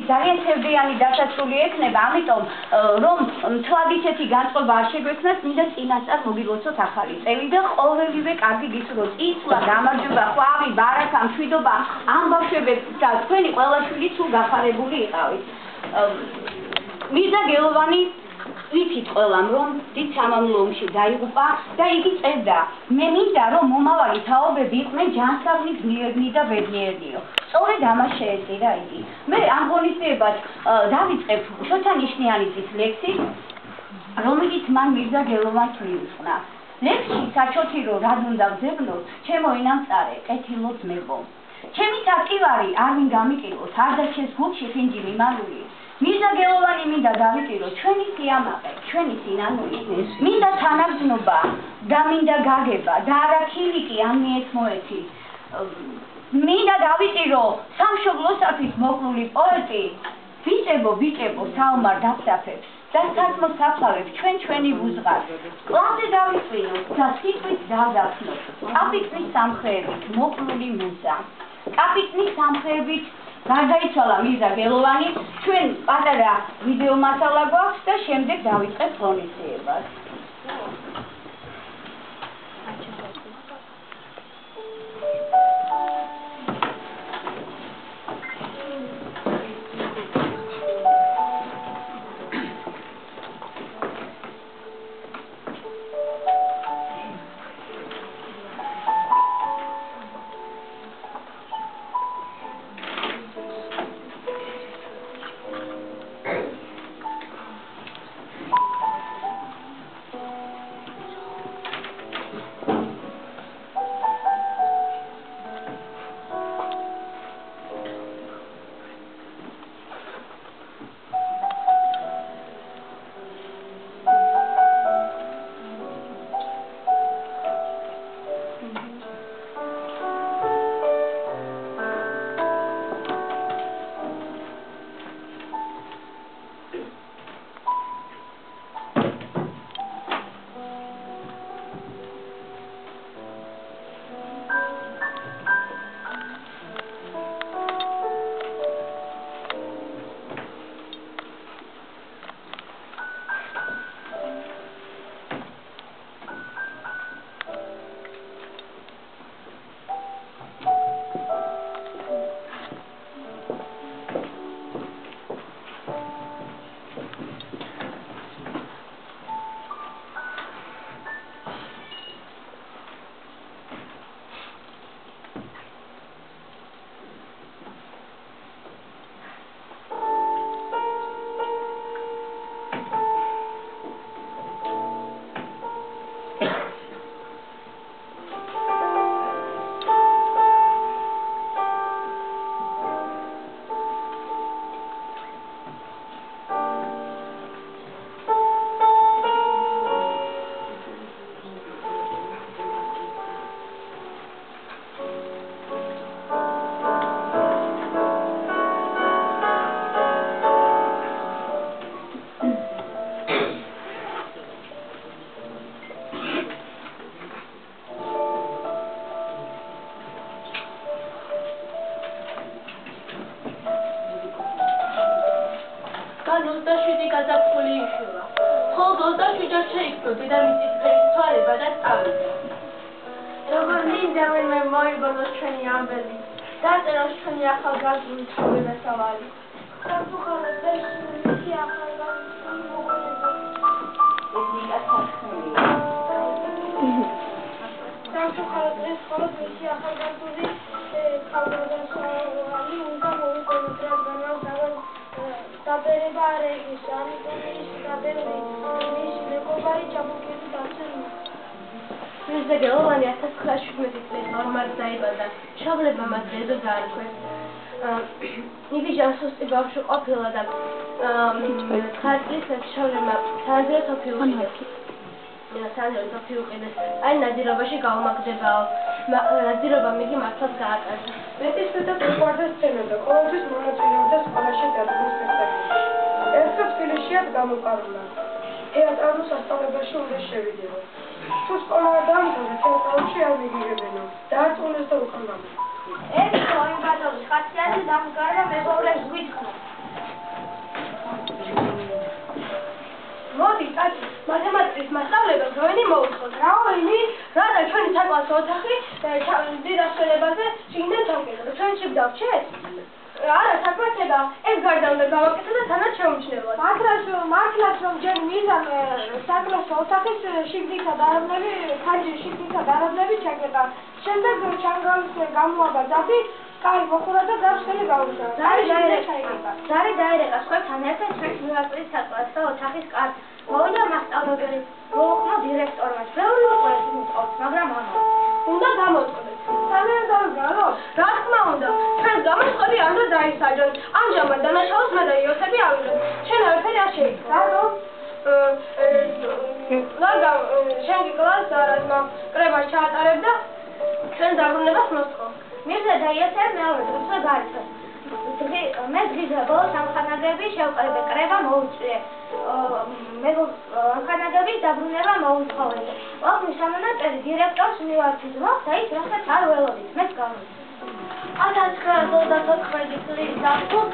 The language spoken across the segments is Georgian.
ძალიან ცევდიანი დასასრული ექნება, ამიტომ რომ მთლად ისეთი განწყობა არ შეგვექნას, მინდა წინასწარ მოგილოცოთ ახალი წელი და ყოველივე კარგი გისურვოთ. იცვლა, გამარჯვება, ხვავი, ბარაკა, მშვიდობა, ამ ბავშვებებს და თქვენი ყველა შვილი სულ გახარებული იყავით. მირზა გელოვანი ვიცით ყველამ, რომ დიდ სამამულო ომში დაიღუპა და იგი წერდა, მე მინდა რომ მომავალი თაობები იყვნენ ჯანსაღლი, გმირებნი და ბედნიერნიო. სწორედ ამას შეეწირა იგი. მე ამ ღონისძიებას დავიწყებ შოთა ნიშნიანიძის ლექსით, რომელიც მან მირზა გელოვანს მიუძღვნა. ლექსში საჩოთი რო რად უნდა ვძებნოთ, ჩემო ენამწარე, კეთილო ძმებო. ჩემი თაკივარი არ ვინ გამიკილოთ, არ დარჩეს გულში ხინჯი მიმალული. მირზა გელოვანი მინდა დავიკირო ჩვენი სიამაყე, ჩვენი სინანული, მინდა თანაგზნობა და მინდა გაგება და არა ქილიკი ან მიეცმოეთი. მინდა დავიკირო სამშობლოსათვის მოკლული პოეტი, ვიჭებო საომარ დაფსაფებს და სათმო საფლავებს ჩვენი ბუზღარს. კლავზე დავიწვინოთ და სიტყვით დავდაფნოთ, კაპიტნის სამხრებით მოკლული მუზა. კაპიტნის სამხრებით გარდაიცვალა მირზა გელოვანი, ჩვენ პატარა ვიდეო მასალა გვაქვს და შემდეგ დავიწყებთ ღონისძიებას. მირზა გელოვანი 1917 წლის ნორმად დაიბადა. შობლებმა მას დედო დაარქვეს. იგი ჯანსუსტი ბავშვი ყოფილა და 9 წლის შობლებმა სააზრეთ ოფიუყიდეს. აი ნადირობაში გაუმაგდებაო. ნადირობამ იგი მართლაც გააკარგა. მეტისმეტად უყვარდა სცენოდა, ყოველთვის მონაწილეობდა სკოლაში დადგმის სპექტაკლებში. ერთხელ თბილისშიაც გამოპარულა. თეატრალურ სასწავლებელში უნდა შევიდეო. თუ სკოლა არ დაამთავრა, თეატრალში არ მიგიღებენო. დაარწმუნეს და უკან გამო. ეს ორი ბატონის ხასიათი დამდგარა მეგობრებს გვითხრა. გავს ოთახი დიდასვენებაზე შიგნიდან ჩავკეტო. ჩვენში დავჩეთ? არა, საქმეა, ეს გარდა უნდა გავაკეთო და თანაც შეუმჩნევლად. მართლაც რომ ჯერ მიზანე საკლასო ოთახის შიგნითა დარაბნები, ხანჯი შიგნითა დარაბნები ჩაკეტა. შემდეგ ჩანგალის გამოაბა ძაფი, კარი მოხურა და გასხელი გაუშვა. ზარი დაერეკა სხვებთან ერთად ჩვენს მივაკლით საკლასო ოთახის კარს. მოვიდა მასწავლებელი, მოუხმო დირექტორმა. ბევრი უყურეს იმის, მაგრამ ამას უნდა გამოწყდეთ. სამეურნეო, რა თქმა უნდა, ჩვენს გამოწყდი არ უნდა დაისაჯონ. ამჟამად დანაშაულს მე და იოსები ავიღეთ. შენ არაფერი არ შეიცვალა. რატომ? შენი კლასს არასმა კრებას ჩაატარებდა, ჩვენ დაბრუნებას მოსწყო. მირზა და იოსები მეორე დღესვე გაიცეს. მე დღის ბოლო სამხანაგები შევყრებე, კრება მოუწვიე. მე ამხანაგების დაბრუნება მოუთხოვე. ოქრის სამონაწერი დირექტორს მივარჩი ძმას და ის რასაც არ ველოდით, მეც გავიგე. 1924 წლის ზაფხულს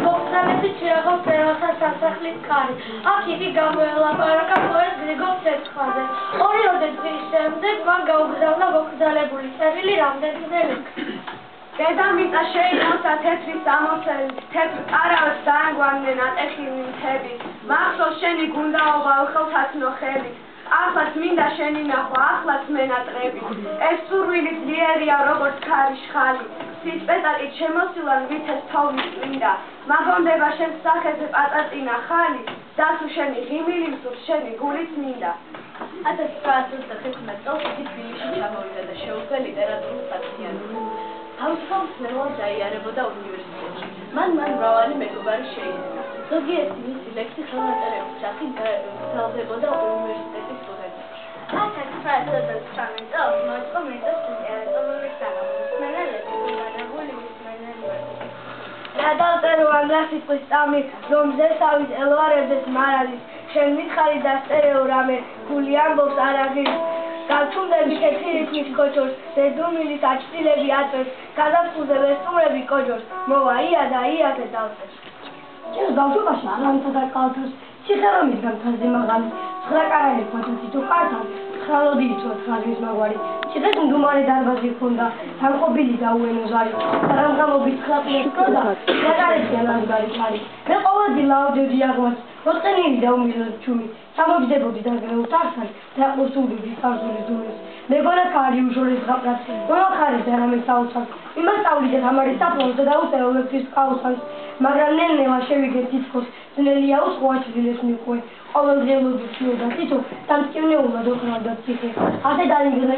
მოგზაურები შეაღავს ერათა სასახლის კარი. აქ იგი გამოელაპარაკა პოეტ გრიგოლ ცეცხლაძე. ორი დღის შემდეგ მან გაუგზავნა მოგზაურებული წერილი რამდენიმე ლექსი. დედამიწა შეიმოცა თეთრი სამოცელით, თეთრ კარავს დაანგვანდნენ ატეხი მთები. მახსოვს შენი გუნდაობა უხელთაცნო ხელით. ახლაც მინდა შენი ნახვა, ახლაც მენატრები. ეს სურვილი ძლიერია როგორც ქარის ხალი. სიწპეტაკით შემოსილან ვითეს თოვლის წმინდა. მაგონდება შენ სახეზე პატაწინა ხალი. დასუ შენი ღიმილი მსურს შენი გულიც მინდა. 1915 წელს იგი თბილისში ჩამოვიდა და შეუდგა ლიტერატურულ საქმიანობას. თავისუფალ მცნებელად დაიარებოდა უნივერსიტეტში. მან მრავალი მეგობარი შეიძინა. ზოგიერთი მისი ლექსი ხელნაწერების სახით გრძელდებოდა უნივერსიტეტის სტუდენტებში. 1919 წელს მოეწყო მეტოს ლიტერატურული საღამოს. მენელები გადავწერო ანგლა სიტყვის წამი, რომ ზესავით ელვარებდეს მარადის, შენ მითხარი დასწერეო რამე, გული ამბობს არ აღიარებს. გავჩუნდები კეთილით კოჭორს, ზედუმილის აჭრილები აწევს, გადავწყვზე ვესტუმრები კოჭორს, მოვა ია და იაზე დავწერს. ჩემს ბავშვობაში აღანთა და კალთოს, ციხერომის გამთაზე მაღალი, ცხრა კარალი ფოთათი თუ ყართან, ცხრალოდი იწვა ხაზის მაგვარი, ციხეს მდუმარე დარბაზი ჰქონდა, თანყოფილი და უენო ზარი, საღამღამობის ხლაპიეს ჰქონდა, გადარეცია ლაზგარი ჩარი, მე ყოველდი ლაუჯოდი აღვაც, მოწყენილი და უმილოდ ჩუმი, სამოგდებოდი დაგრეულ თართან, დაყოსულები სარზულის დუმეს, მეგონა კარი უშორეს ღაპრას, მომახარეს და რამე საოცარს, იმასწავლიდეთ ამარი საფლავზე და უსერო ლექციის ყაუსანს, მაგრამ ნელ-ნელა შევიგეთ თითქოს, ძნელია უსხვაჩვილეს მიყვე, ყოველდღიურად ვცნობდა თითო, დამწკივნეულად ოქრავდა ციხე, ასე დაინგრა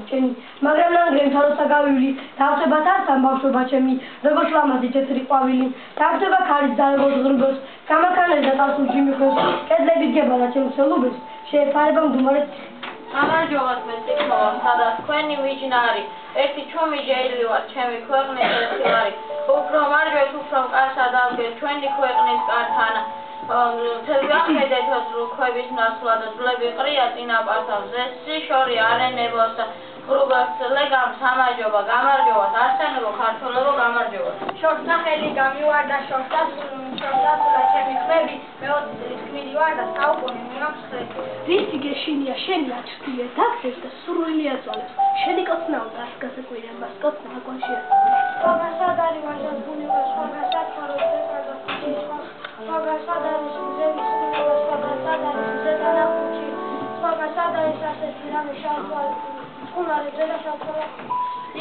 ჩემი, მაგრამ ნანგრევთ როცა გავივლი, დავწება თასთან ბავშვობა ჩემი, როგორც ლამაზი თეთრი ყვავილი, დავწება ქარის და როგორც ღრუბელს, გამაქანეს და დასულში მიხვევს, კედლებით გებალა ჩემს სელუბებს, შეეფარება მდუმარე ციხე. გამარჯობა მეციქოვა, სადაც თქვენი მიჯნარი, ერთი ჩუმი ჯეილი ვარ, ჩემი ქვეყნის ერთხილარი, უფრო მარჯვეთ, უფრო მყარსა დავდგეთ, ჩვენი ქვეყნის კართან, თელგახედეთ რუქვების ნასვლა და ძვლები ყრია წინაპართავ, ზესი შორი არენებოს, ღრუბელს ლეგამ სამაჯობა, გამარჯობა, არსენებო, ქართველებო, გამარჯობა. შორთა ხელი გამივარდა, შორთა სულა ჩემი ხმები, მეოცე წლის ქმიდი ვარ და საუკუნე მიმაქვს ხრები. ვისი გეშინია შენი აჩრდილი დაგდეს და სურვილი აწვალებს, შენი კოცნაო და გასაკვირებას კოცნა აკვანში ასწავლებს. სხვაგასადარი ვაჟას გულივარ, სხვაგასადარი ხარდა ხუჩი, სხვაგასადარი ზევის ხუჩი, სხვაგასადარი ზედანა ხუჩი, სხვაგასადარი სასეთი რამე შავთვალე, წყუნარი ზედა შავთვალე.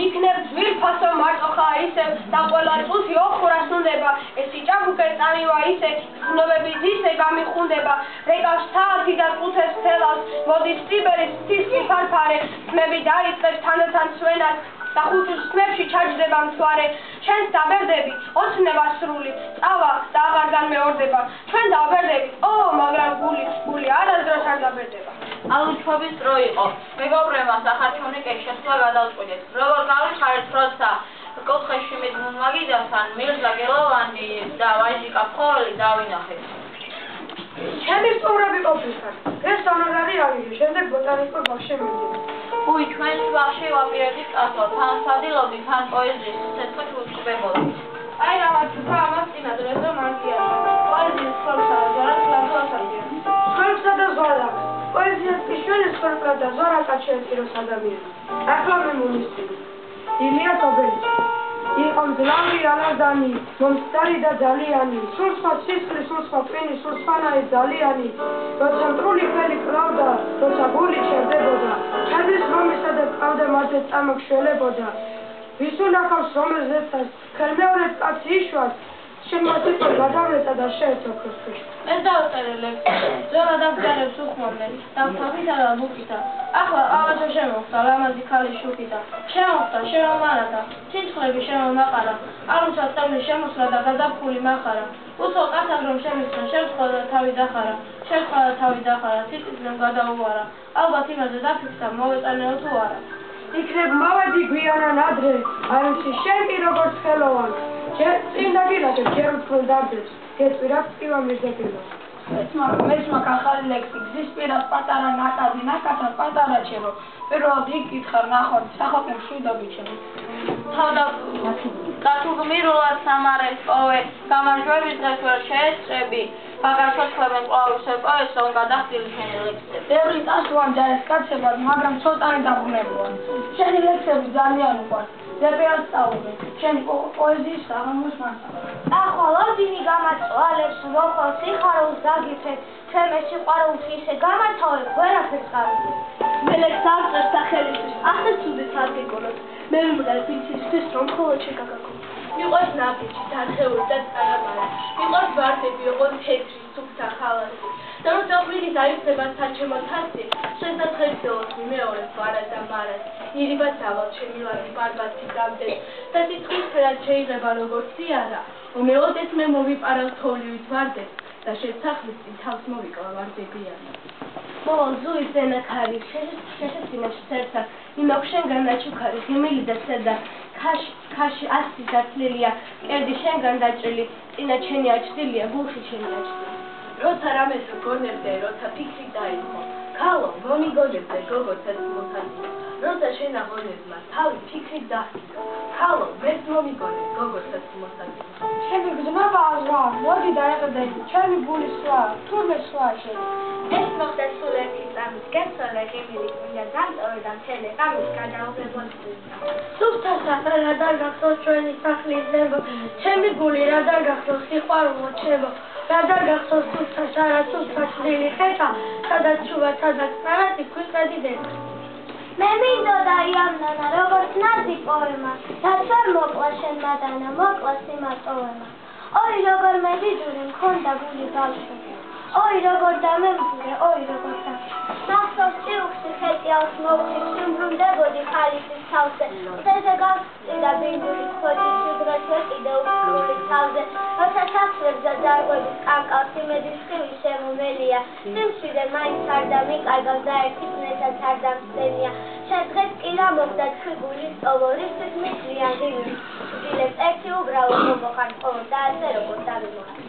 იქნებ ძვირფასო მარტოხა ისევ და ყველა წუთი ოხურას უნდება, ეს იჭაბუკე წამივა ისე, ხნობები ძისე გამიხუნდება, რეკავს საათი და წუთებს თელავს, მოდის ტიბერის ცისკი ფარფარე, ხმები დაიწყებს თანდათან სვენას, და ხუთის ხმებში ჩაჯდება მთვარე, შენს დაბერდები, ოცნება სრული, წავა და აღარ განმეორდება, ჩვენ დაბერდებით, მაგრამ გული არასდროს არ დაბერდება. ალუჩობის დრო იყო, მეგობრებმა სახარჩონი კეშესლა გადავწყვიტეთ, როგორ გავიხარეთ როცა კოთხეში მიდმაგიდასთან მირზა გელოვანი და ვაჟიკა ფხოლი დავინახეთ. ჩემი სტუმრები ყოფილთან, ეს სანაგარი ავიღე, შემდეგ ბოტანიკურ ბაღში მივიდეთ. უი, ჩვენს ბაღში ვაპირებდით წასვლა, თან სადილობდი, თან პოეზიის ცეცხლით ვუწყდებოდით. აი რაღაც თქვა ამას წინა დროზე მანტია. პოეზიის ხალხსა და ზარას ლაბორატორია. ხალხსა და ზარას. პოეზიას კი შვილის ხორბლა და ზორაკად შეეწიროს ადამიანი. ახლა მე მომისწრები. ილია ობელიჩი. იყო მძლავრი ალაზანი, მომსწარი და ძალიანი, სულ სხვა სისხლი, სულ სხვა ტვინი, სულ სხვანაირ ძალიანი, როცა მტრული ხელი კრავდა, როცა გული ჩერდებოდა, ჩადის რომისა და ყავდა მარჯვე წამოგშველებოდა, ვის უნახავს რომელზეც ხელმეორედ კაცი იშვას, შენმა სიტყვა გადავლეწა და შეეცოქროს ფეშ. ეს დავწერე ლექსი, ზორა დაგჯერებს უხმოვნე, დავთვალითა და ბუკითა. ახლა აღაჩა შემოხდა, ლამაზი ქალი შუქითა. შემოხდა, შემომარათა, ციცხრები შემომაყარა, ალუცად წევრი შემოსვლა და გადაფხული მახარა. უცხო კაცად რომ შემისხა, შემსხვა და თავი დახარა, შემსხვა და თავი დახარა, ციციცნემ გადაუვარა. ალბათ იმაზე დაფიქრდა, მოვეწანეო თუ არა. იქნებ მოვედი გვიანან ადრე, არ ვიცი შენ კი როგორც ხელოვან. წინ დაგილაგებ, ჯერ უფრო დარდებს, გეწვირათ წივა მიზეპილო. მეცმა ახალი ლექსი, გზის პირას პატარა ნაკადი, ნაკადად პატარა ჩემო. პირველად იქ გითხარ ნახვარ, სახალხო მშვიდობი ჩემო. თავდა გათუგმირულად სამარეს პოვე, გამარჯვების დღეს ვერ შეეწრები, ბაგაშოთ ხვებენ ყვავილსე პოეს, რომ გადახდილი შენი ლექსები. ბევრი წასულან ჯარის კაცებად, მაგრამ ცოტანი დაბრუნებულან. შენი ლექსები ძალიან უყვარს. ზეპირად სწავლობენ, შენი პოეზიის საღამოს მასალა. ახალოდინი გამაწვალებს, როხელ სიხარულს დაგიფრეთ, ჩემე სიყვარულს ისე გამათავებ, ვერაფერს გავიგებ. მე ლექს არ წერს სახელისთვის, ახლა ცუდიც არ გეკონოთ. მე ვიმღერებ ისისთვის, რომ მხოლოდ შეგაგაგო. იყოს ნაბიჯი, დარხეული და წარამარა, იყოს ვარდები, ოღონდ თეთრი, სუფთა ხალასი. და როცა ღვინი დაიხსნება საჩემო თასი, შესაძლებლობს მიმეორებ ვარა და მარას. ირიბად დავალ ჩემი ლარი ბარბათი დამდეს და სიტყვის ფერად შეიძლება როგორც სიარა, უმეოდეს მე მოვიპარავ თოვლივით ვარდებს და შეცახლის წინ თავს მოვიკლა ვარდებიანი. მოლ ზუის ზენაქარი, შეშეცინებს სერცა, იმაქვს შენგან დაჩუქარი, ღიმილი და სედა, ქაში ასი დაცლილია, კერდი შენგან დაჭრილი, წინა ჩენი აჭდილია, გულში ჩენი აჭდილი. როცა რამეს გონებდე, როცა ფიქრი დაიხო, ქალო, მომიგონებდე გოგოსაც მოთანიო, როცა შენ აღონებმა, თავი ფიქრით დაჰკიდო, ქალო, მეც მომიგონებ გოგოსაც მოთანიო. შენი გზნობა აზრა, მოდი დაეყდები, ჩემი გული სხვა, თურმე სხვა შენი. ეს მოხდა სულ ერთი წამის გეცვალე ღიმილი წმინდა დამტოვე და მთელი ღამის გადაუღებოდი. სუფთა საყრა რა დაგახსოვს ჩვენი სახლის ზემო, ჩემი გული რა დაგახსოვს სიყვარულო ჩემო, რა დაგახსოვს სუფთა შარა, სუფთა შლილი ხეთა, სადაც ჩუვა, სადაც პარატი ქვიყრედი დედა. მე მინდოდა იამნანა, როგორც ნაზი პოემა, რაც ვერ მოკლა შენ მადანა, მოკლა სიმარტოვემა. ოი როგორ მედიძური მქონდა გული ბავშვი, ოი როგორ დამემძურე, ოი როგორ მახსოვს ჭიუხში ხეტიალს მოვხიფში მბრუნდებოდი ხალისის თავზე, ხეზე გავსწრიდა ბინდური ხოჭი შიგრეთ ვეკიდე უკრული თავზე, როცა საფრებდა ძარღვების კანკავს იმედის ხივი შემომელია, სიმშვიდე მაინც არ დამიკარგავს და ერთი წნესაც არ დამსწენია, შენ დღეს კი რა მოგდა თქვი გულის ტოვო, რისთვის მისვლიან ღიმის დილებს, ერთი უბრალო მომოხარ ხოლო და ასე როგორ დავიმოხარ.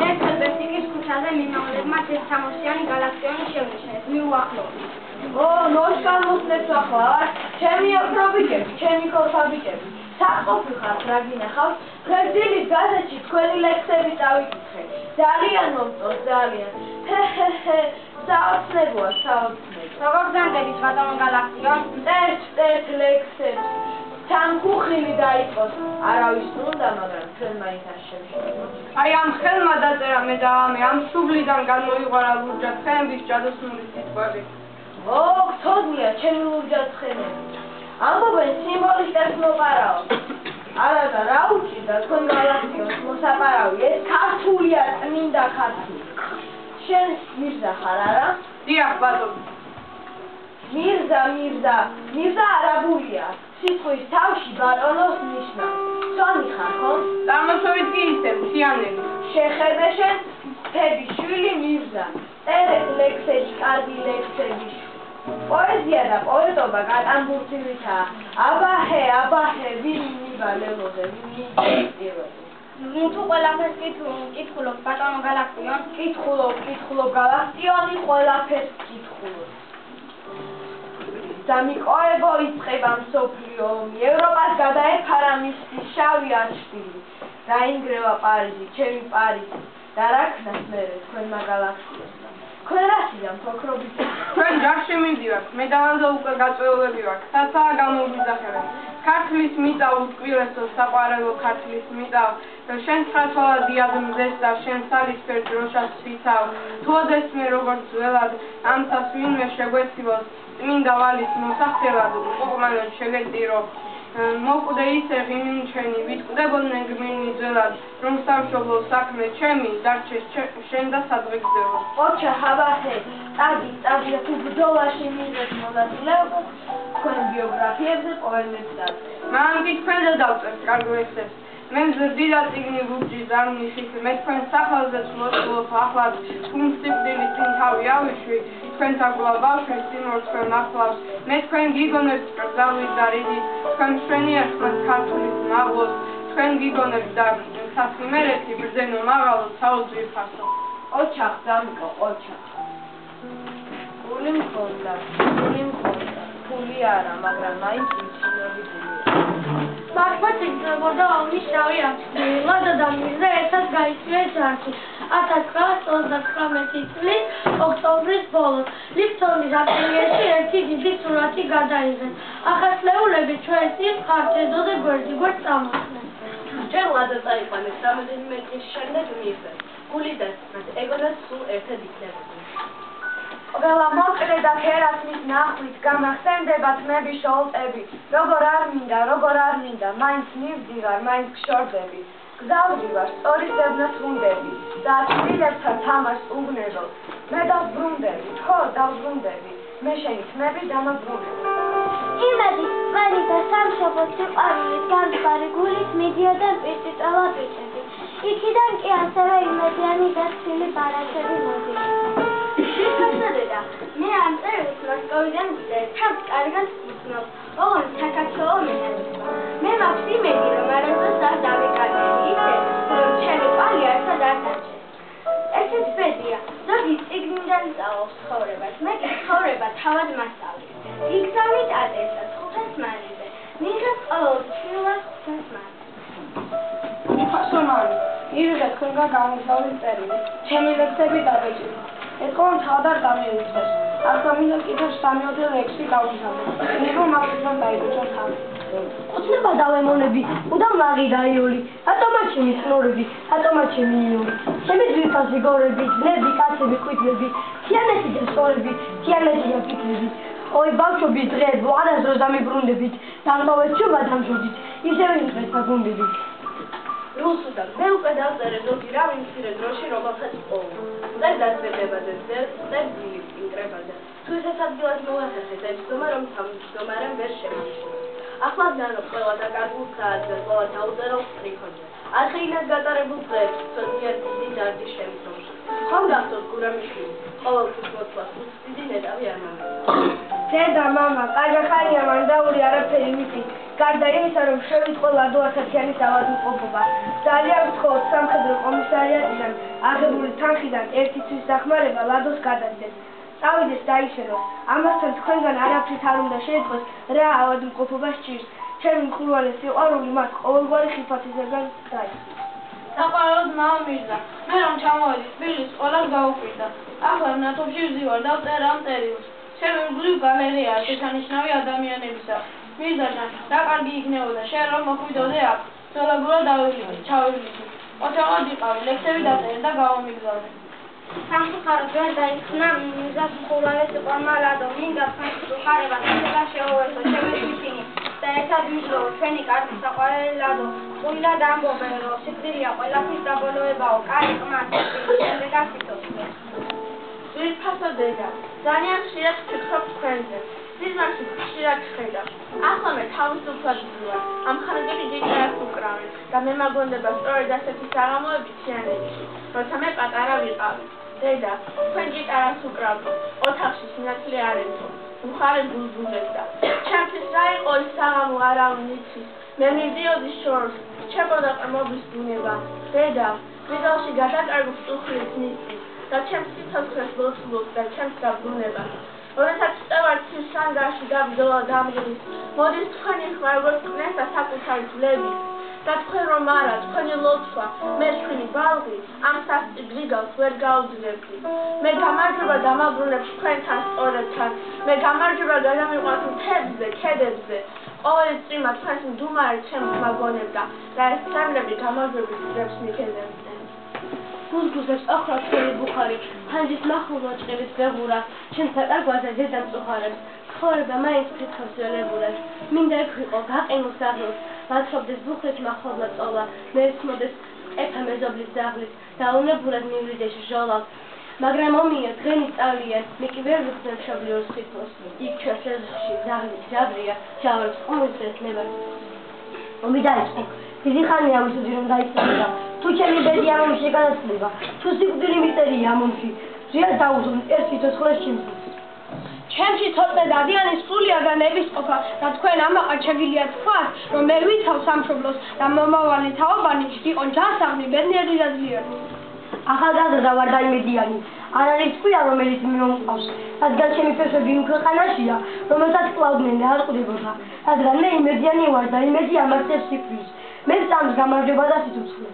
ერთხელ ბესიკის ქუჩაზე მიმავლებმა თერთსამოსიანი გალაქტიონი შევრიშეს, მიუახლოვეს. ნოშკან მოსწრებს ახლა, ჩემი აფრობიკები, ჩემი ქორფაბიკები. საყოფი ხართ რა გინახავს, ღერძილის გაზეთში თქვენი ლექსები წავიკითხე. ძალიან მომწონს, ძალიან. საოცნებოა, საოცნებო. როგორ გზანდებით ბატონო გალაქტიონ? წერთ ლექსებს. თან ხუხილი დაიწყოს, არავის უნდა, მაგრამ ჩვენ მაინც არ შევშევებთ. აი ამ ხელმა დაწერა მე და ამ სუბლიდან გამოიღვარა ლურჯა ცხენების ჯადოსნური სიტყვები. გთოდნია ჩემი ლურჯა ცხენები. ამბობენ სიმბოლისტებს მოპარავ. არა და რა უჭირდა თქვენ გალაქტიონს მოსაპარავი, ეს ქართულია, წმინდა ქართული. შენ მირზა ხარ, არა? დიახ, ბატონო. მირზა არაბულია. სიტყვის თავში ბატონოს ნიშნავს. სვანი ხარ, ხო? წარმოშობით კი ისე, მთიანელი. შეხედე შენ, მთების შვილი მირზა. წერეთ ლექსები, კარგი ლექსები. პოეზია და პოეტობა გატანბურთივითაა. აბაჰე, ვინ მივალებოდე, ვინ მიწირვები. თუ ყველაფერს კითხულობ ბატონო გალაქტიონ? კითხულობ გალაქტიონი, ყველაფერს კითხულობ. დამიკოებო იწყება მსოფლიო ომი, ევროპას გადაეფარა მისი შავი არჩბილი. დაინგრევა პარიზი, ჩემი პარიზი და რა ქნას მერე თქვენმა გალაქტიოსმა. თქვენ რა სიდან ფოქრობით? თქვენ ჯარში მიდივართ, მე დავანდა უკვე გაწეულები ვართ, საცაა გამოვიძახებენ. ქართლის მიწა უტკბილესო საყვარელო ქართლის მიწა, შენ ცხრათვალა დიადმზეს და შენ სალისფერ დროშას ვიცავ, თუ ოდესმე როგორც ველად ამცას ვინმე შეგვეცილოს, წმინდა ვალის მოსახელად უყურმანოდ შეგეწირო. მოკვდე ისე ღიმილჩენი, ვიტკვდებოდნენ გმირნი ძველად, რომ სამშობლო საქმე ჩემი, დარჩეს შენ და სადღეგრძელო. ოჩა ჰავახე, წადი და თუ ბრძოლაში მიიღეთ მონაწილეობა, თქვენ ბიოგრაფიებზე პოემებს დავწერთ. მანგი თქვენზე დავწერთ კარგო ექსებს. მე მზრდი და წიგნი ლურჯი ზარმნიხით, მე თქვენ სახელზე ვსვლოდულობ ახლად, თუმ სიკვდილის წინ თავი ავიშვი, თქვენ თაგულა ბავშვი სიმორ თქვენ ახლავს, მე თქვენ გიგონებთ კრძალვის და რიგით, თქვენ მშვენიერ თქვენ ქართulis მაღლოს, თქვენ გიგონებთ და სასიმერეთი ბრძენო მაღალო საუძვი ფასო. ოჩახ დამკო, ოჩახ. გული მქონდა, ფული არა, მაგრამ მაინც მიცინებიდია. მართლა ციგნებოდა აღნიშნავი არჩევი, ლადა და მირზა ერთად გაიწვიეს ჯარში. 1939 წლის ოქტომბრის ბოლოს ლიფტონის ატელიეში ერთი დიდი სურათი გადაიღეს. ახასიათებლები ჩვენ წინ ხარჯეზოზე გვერდიგვერდ წამოხდნენ. ჯერ ლადა წაიყვანეს, რამდენიმე წლის შემდეგ მიიღეს. გული დასწრეთ, ეგონაც სულ ერთად იქნებოდნენ. ყველა მოკლე და ქერასმის ნახვით გამახსენდება თმები შოლტები, როგორ არ მინდა, მაინც მივდივარ, მაინც გშორდები, გზავდივარ, სწორი სევნას ვუნდები, და თბილებთან თამაშს უგნებო, მე დავბრუნდები, ხო დავბრუნდები, მე შენი თმები დამაბრუნებ. იმედი, წვენი და სამშობლო სიყვარულით განთბარი გულით მიდიოდნენ პირწიწალა ბიჭები, იქიდან კი ასევე იმედიანი და ცილი ბარათები მოდიოდნენ. შეხედა, მე ამ წერილს მოსკოვიდან ვიძებ, თავს კარგად ვცნობ, ოღონდ საქართველო მეერება. მე მაქვს იმედი, რომ არასდროს არ დავეკარგები ისე, რომ ჩემი კვალი არცად არ დაჭერს. ესეც ბედია, ზოგი წიგნიდან სწავლობს ცხოვრებას, მე კი ცხოვრება თავად მასწავლე. იქცამი ტატესა, 500 მარიზე, მიიღეს ყოველ ჩვილას 500 მარიზე. ფასონარი, მივიღე თქვენგან გამოგზავნილი წერილი, ჩემი ლექსები დაბეჭდით. ეთქონ თავდარ დამივიწყეს. ახლა მინდა კიდევ 3-4 გავიზარდო. ნებო მაგისტრად დაიგუჭო თავი. ოცნება დავემონები, უდამ ლაღი დაიოლი, ატომად ჩემი წნორები, ატომად ჩემი იონი. ჩემი ძვირფასი გორები, ძნები, კაცები, კვიდლები, თიანეთი და სწორები, თიანეთი და ფიქრები. ой, ბავშვობის დღეებო, არასდროს დამიბრუნდებით, დამტოვეთ ჩუბა დამშოდით, ისევე იმდრეთ აგუნდებით. რუსუდან, მე უკვე დავწერე ზოგი რავი მცირე დროში რომელსაც პოვა. წერ დასვედებაზე, წერ დილით ინკრებაზე. თუ ესეც ადგილად მოვახერხეთ, ეცდომა რომ თავმჯდომარემ ვერ შემიშლოს. ახლა ზანო ყველა დაკარგულ საათზე, ყველა დაუწერო სტრიქონზე. არხეინად გატარებულ დღეებს, ცოტნიერ დიდი დარდის შემდგომში. ხომ გახსოვთ გურამიშვილი, ყოველთვის მოწვას უცდიდი ნეტავი არ მომეწონა. დედა, მამა, კარგახანია მანდაური არაფერი მითი. გარდა იმისა, რომ შევიტყო ლადო ასათიანის ავადმყოფობა. ძალიან ვთხოვთ სამხედრო კომისარიატიდან აღებული თანხიდან ერთი თვის დახმარება ლადოს გადადგეს. წავიდეს დაიშეროს. ამასთან თქვენგან არაფრით არ უნდა შეეწყოს რა ავადმყოფობა სჭირს. ჩემი მხურვალე სიყვარული მას ყოველგვარი ხიფათისაგან დაიხსნა. საყვარელოდ მამა მირზა, მე რომ ჩამოვედი თბილისს, ყველას გაუკვირდა. ახლა ნათობში ვზივარ და ვწერ ამ წერილს. ჩემი მგლივ გალერეაა შესანიშნავი ადამიანებისა. მირზაჯან, რა კარგი იქნებოდა, შენ რომ მოხვიდოდე აქ, ძოლებურად ჩავივლიდით. ოჯახად იყავი, ლექსები დაწერე და გავამიგზავნე. სამწუხაროდ ვერ დაიხსნა მიზას მხურვალე სიყვარმა ლადო, მინდა თქვენს უხარებას ისედა შეოვერთო ჩემი თვითინი და ერთად ვიძროო ჩვენი კარგი საყვარელი ლადო. ყვილად ამბობენ, რომ სიკვდილია ყველაფრის დაბოლოებაო, კარი ყმას შემდეგაც იცოცხლო. ძვირფასო დედა, ძალიან ხშირად ვფიქრობ თქვენზე. სიზმარში ხშირად ვხედავ. ახლა მე თავისუფლად ვზივარ. ამ ხანებში გიტარას უკრავენ და მე მაგონდება სწორედ ასეთი საღამოები თიანეთში, როცა მე პატარა ვიყავი. დედა, თქვენ გიტარას უკრავთ, ოთახში სინათლე არ ეთო, უხარე ბულბულებდა. ჩემთვის რა იყო ის საღამო არავინ იცის, მე მივდიოდი შორს, რჩებოდა ყრმობის ბუნება. დედა, ვიზალში გადაკარგულ წუხლის ნიცის და ჩემს სიცოცხლეს ლოცულობს და ჩემს დაბრუნებას. როდესაც ვწევარ ცის სანგარში გაბრძოლა დამღირის, მოდის თქვენი ხმა როგორც კნეს და საკუთარი ძვლების. და თქვენ რომ არა, თქვენი ლოცვა, მე თქვენი ბალღი, ამ სასწიგლიგავს ვერ გაუძლებდი. მე გამარჯობა დამაბრუნებ თქვენთან სწორებთან, მე გამარჯობა გადამიყვანთ მთებზე, ქედებზე. ყოველი წრიმა თქვენს მდუმარი ჩემს მაგონებდა და ეს სამლები გამარჯვების ძრებს მიგეძებდნენ. გულგუზებს ოხრათული ბუხარი, ფანჯის მახულო ჭყივის ბეღურა, ჩემს დაკარგვაზე ზედა მწუხარებს, ცხოვრება მაინც ფიქრობს ველებურად. მინდა ექვიყო გაყინულ საღლოს, ვათრობდეს ბუხლით მახვალა წოლა, მეცმოდეს ყეფა მეზობლის ძაღლის და უნებურად მივლიდეს ჟოლავს. მაგრამ ომია დღენი სწავლიან, მე კი ვერ ვიხსენ მშობლიურ სიტყვას. იქ ჩვენს ეზოში ძაღლის ჯავრია, ჯავებს ყუმის ესნება. ომი დაიწყო. დიდი ხანია ვისუდი რომ დაიწყება. თუ ჩემი ბედი ამ ომში განაცლება, თუ სიკვდილი მისტერია ამ ომში, ზიად დაუზომ ერთ სიცოცხლეს ჩემს. ჩემში ცოტნე დადიანის სულია და ნებისყოფა და თქვენ ამაყად შეგიძლიათ თქვათ, რომ მე ვიცავ სამშობლოს და მომავალი თაობანი იყო ჯანსაღმი, ბედნიერი და ძლიერი. ახალგაზრდა ვარ და იმედიანი. არ არის თქვია რომელიც მომყავს, რადგან ჩემი ფესვები იმ ქვეყანაშია, რომელსაც კლავდნენ და არ ყდებოდა. რადგან მე იმედიანი ვარ და იმედი ამართებს სიკვდილს. მე წამს გამარჯვება და სიცოცხლე.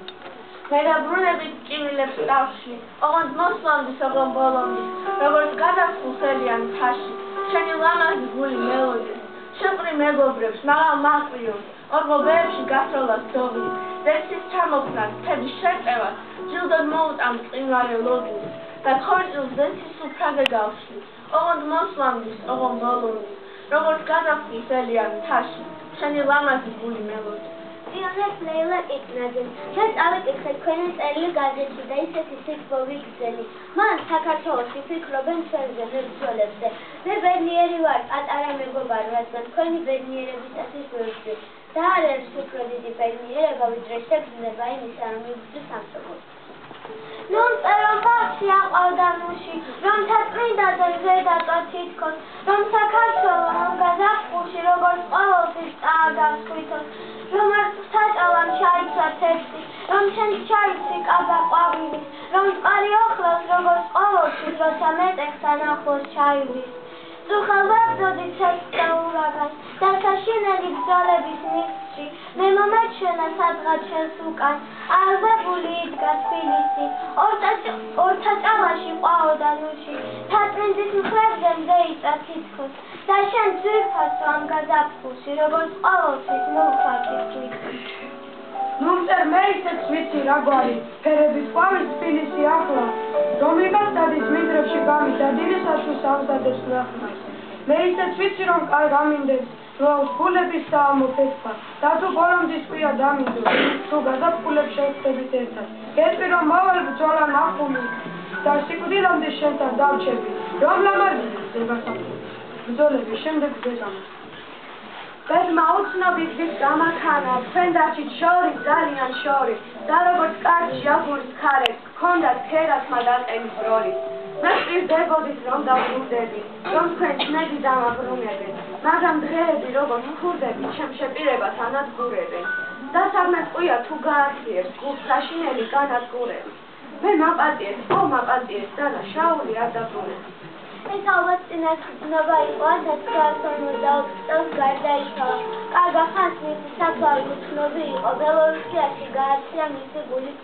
მე დაბრუნებით ჭიმილებს ტავში, ოღონდ მოსვლამდის ოღონ ბოლომდის, როგორც გადასხულ ხელიან მთაში, შენი ლამაზი გული მელოდის, შეყრი მეგობრებს, მაღალ მაყრიობს, ორღობეებში გასროლას დოღის, რეცის ჩამოქმნას, თების შერყევას, ჯილდოდ მოუტამ წინვარე ლოგის, და ხორჭილს ზეცის სუფრაზე გავში, ოღონდ მოსვლამდის, ოღონ ბოლომდის, როგორც გადასხულ ხელიან მთაში, შენი ლამაზი გული მელოდის. Ionez Leila Iknazin, შენ წავიკითხე თქვენი წერილი გაზეთში და ისეთი სიტყვა ვიგრძელი. მან საქართველოში ფიქრობენ ჩვენზე, მებრძოლებზე. მე ბედნიერი ვარ, პატარა მეგობარო, რადგან თქვენი ბედნიერებისათვის ვებრძვი. და არ არის უფრო დიდი ბედნიერება, ვიდრე შეგრძნება იმისა, რომ იბრძვი სამშობლოს. რომ წერო ბაღში აყვავდა ნუში, რომ თაწმინდაზე ზედატო თითქოს, რომ საქართველო რომ გაზაფხულში როგორც ყოველთვის წააგავს თვითონ, რომ არ საჭალამ ჩაიცვა თეთრი, რომ შენ ჩაიცი კაბა ყვავილის, რომ წყალი ოხრავს როგორც ყოველთვის, როცა მეტეხთან ახლოს ჩაივლის. წუხელ ვაბრძოდი ცეცხლს და ურაგანს, და საშინელი ბრძოლების ნისლში, მე მომეჩვენა სადღაც შენს უკან, აღზებული იდგა თბილისი, ორთაჭალაში ყვაოდა ნუში, თაწმინდის მხრებზე მზეიწა თითქოს, და შენ ძვირფასო ამ გაზაფხულში, როგორც ყოველთვის მოვხარდი თვითონ. ნუმწერ მე ისეც ვიცი რა გვარი, ფერების ყვავის თბილისი ახლა, რომ იგას დადის მიდრებში გამიდა, დილისათვის აღზარდეს ნახმას. მე ისეც ვიცი რომ კარგ ამინდეს, რომ გულების დაამოფესხა, და თუ ბოლომდის ყია დამინდო, თუ გაზაფხულებს შევხვდებით ერთად. გეტყვი რომ მოვალ ბრძოლა ნახული და სიკვდილამდე შენთან დავჩები, რომ ლამაზია ზებასაფული, ბრძოლების შემდეგ ზეგამო. ბედმა უცნობით ვის გამაქანა, თქვენ დარჩით შორი, ძალიან შორი, და როგორც კარგში აგურის ქარებს, გქონდათ ქერათმა დაყენის როლი. მე ვწირდებოდით რომ დავბრუნდები, რომ თქვენ ძნები დამაბრუნებენ, მაგრამ დღეები როგორც ქურდები, ჩემ შეპირებას ანადგურებენ. და სამე ყია თუ გააქციერს, გულს საშინელი განადგურებით. მე მაპატიეს, მაპატიეს, დანა შაული არ დაბრუნებს. ეს ალბათ წინასწრება იყო 1950 წელს გარდაიცვალა. კარგა ხანს მისი საფლავი უცნობი იყო, ბელორუსიაში გააქცია მისი გულის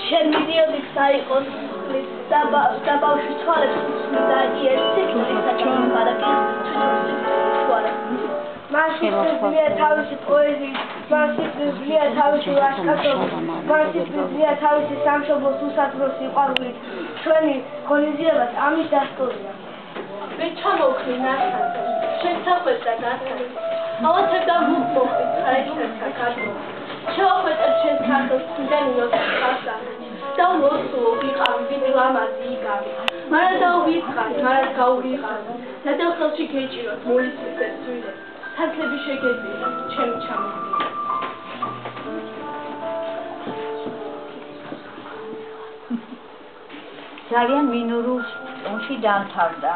შენ მიდიოდით საიყოს ხლის და ბავშვი თვალებს უსმენდა იერ ციკლისა ჩამოყარაკის თვითონ მას სიძლია თავისი პოეზიის, მას სიძლია თავისი ლაშქრობების, მას სიძლია თავისი სამშობლოს უსაძროს სიყვარულით. ჩვენი ღონისძიებას ამის დასტურია. მე ჩამოვხდი ნახატს, შენ საყვეთა გასაგებ. ავათებდა მუხმოხით ხაერჩერთა ქართულს. შევახვეწებ შენ ქართულს თუნდენიოს ხასახით. და მოსულო ვიყავი ვინი ლამაზი იგავი. მარა დაუვიწყარი, მარა გაუვიღარი. და ხელში გეჭიროთ მოლისის ეს სულები. თანხლები შეგეძინა, ჩემი ჩამოვიდა. ძალიან მინურულ ტონში დამთავრდა.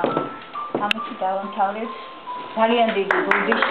ამით დავამთავრეთ ძალიან დიდი გულდიშ.